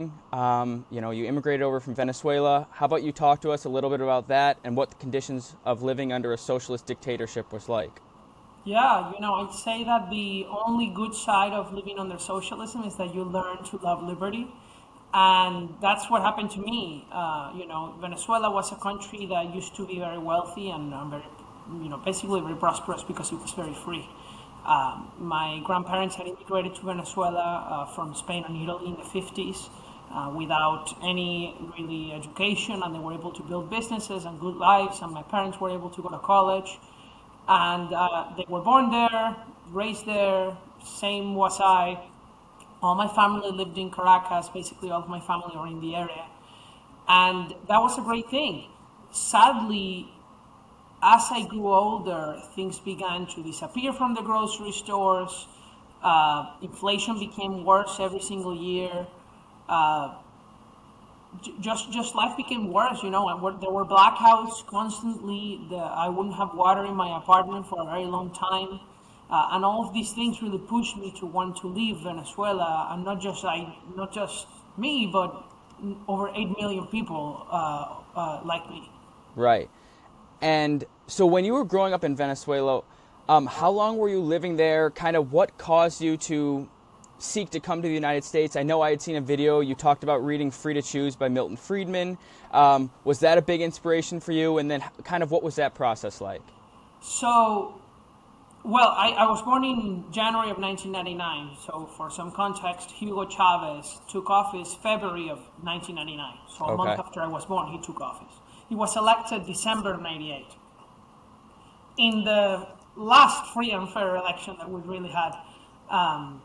You immigrated over from Venezuela. How about you talk to us a little bit about that and what the conditions of living under a socialist dictatorship was like? Yeah, I'd say that the only good side of living under socialism is that you learn to love liberty. And that's what happened to me. Venezuela was a country that used to be very wealthy and very, basically very prosperous because it was very free. My grandparents had immigrated to Venezuela from Spain and Italy in the 50s without any really education, and they were able to build businesses and good lives. And my parents were able to go to college, and they were born there, raised there. Same was I. All my family lived in Caracas. Basically, all of my family are in the area, and that was a great thing. Sadly, as I grew older, things began to disappear from the grocery stores. Inflation became worse every single year. Uh, just life became worse, and there were blackouts constantly. I wouldn't have water in my apartment for a very long time, and all of these things really pushed me to want to leave Venezuela, and not just me, but over 8 million people like me. Right. And so when you were growing up in Venezuela, how long were you living there? Kind of what caused you to seek to come to the United States? I know I had seen a video. You talked about reading Free to Choose by Milton Friedman. Was that a big inspiration for you? And then kind of what was that process like? So, well, I was born in January of 1999. So, for some context, Hugo Chavez took office February of 1999. So, a month Okay. after I was born, he took office. He was elected December of 98. In the last free and fair election that we really had. Um,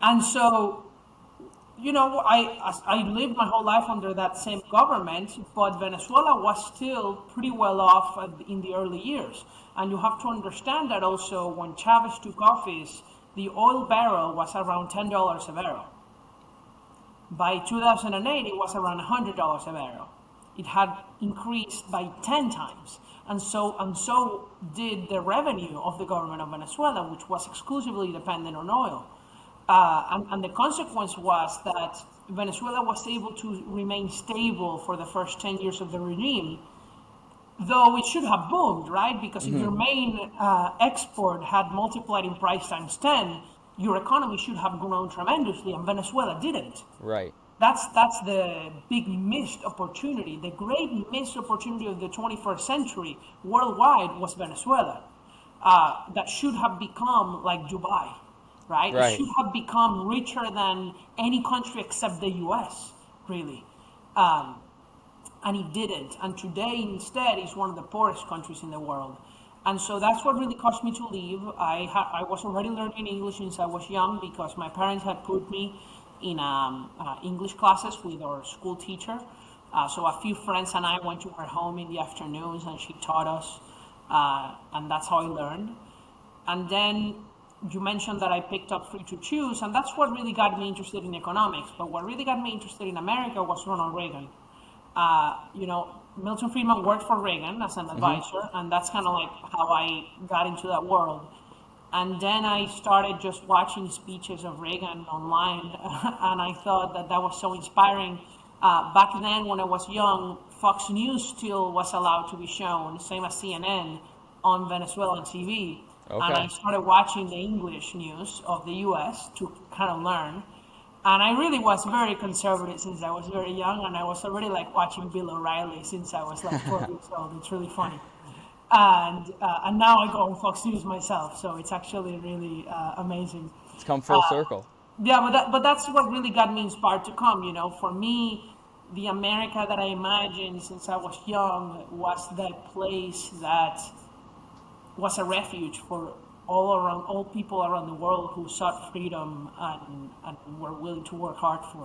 and so, I lived my whole life under that same government, but Venezuela was still pretty well off in the early years. And you have to understand that also when Chavez took office, the oil barrel was around $10 a barrel. By 2008, it was around $100 a barrel. It had increased by 10 times. And so did the revenue of the government of Venezuela, which was exclusively dependent on oil. And the consequence was that Venezuela was able to remain stable for the first 10 years of the regime, though it should have boomed, right? Because if your main export had multiplied in price times 10, your economy should have grown tremendously, and Venezuela didn't. Right. That's the big missed opportunity. The great missed opportunity of the 21st century worldwide was Venezuela. That should have become like Dubai, right? It Right. should have become richer than any country except the US, really. Um, and it didn't. And today, instead, is one of the poorest countries in the world. And so that's what really caused me to leave. I was already learning English since I was young because my parents had put me in English classes with our school teacher. So a few friends and I went to her home in the afternoons, and she taught us, and that's how I learned. And then you mentioned that I picked up Free to Choose, and that's what really got me interested in economics. But what really got me interested in America was Ronald Reagan. Milton Friedman worked for Reagan as an advisor, and that's kind of like how I got into that world. And then I started just watching speeches of Reagan online, and I thought that that was so inspiring. Back then, when I was young, Fox News still was allowed to be shown, same as CNN, on Venezuelan TV. And I Okay. started watching the English news of the US to kind of learn. And I really was very conservative since I was very young, and I was already like watching Bill O'Reilly since I was like 4 years old. It's really funny. And now I go on Fox News myself, so it's actually really amazing. It's come full circle. Yeah, but that's what really got me inspired to come. For me, the America that I imagined since I was young was that place that was a refuge for all people around the world who sought freedom and were willing to work hard for it.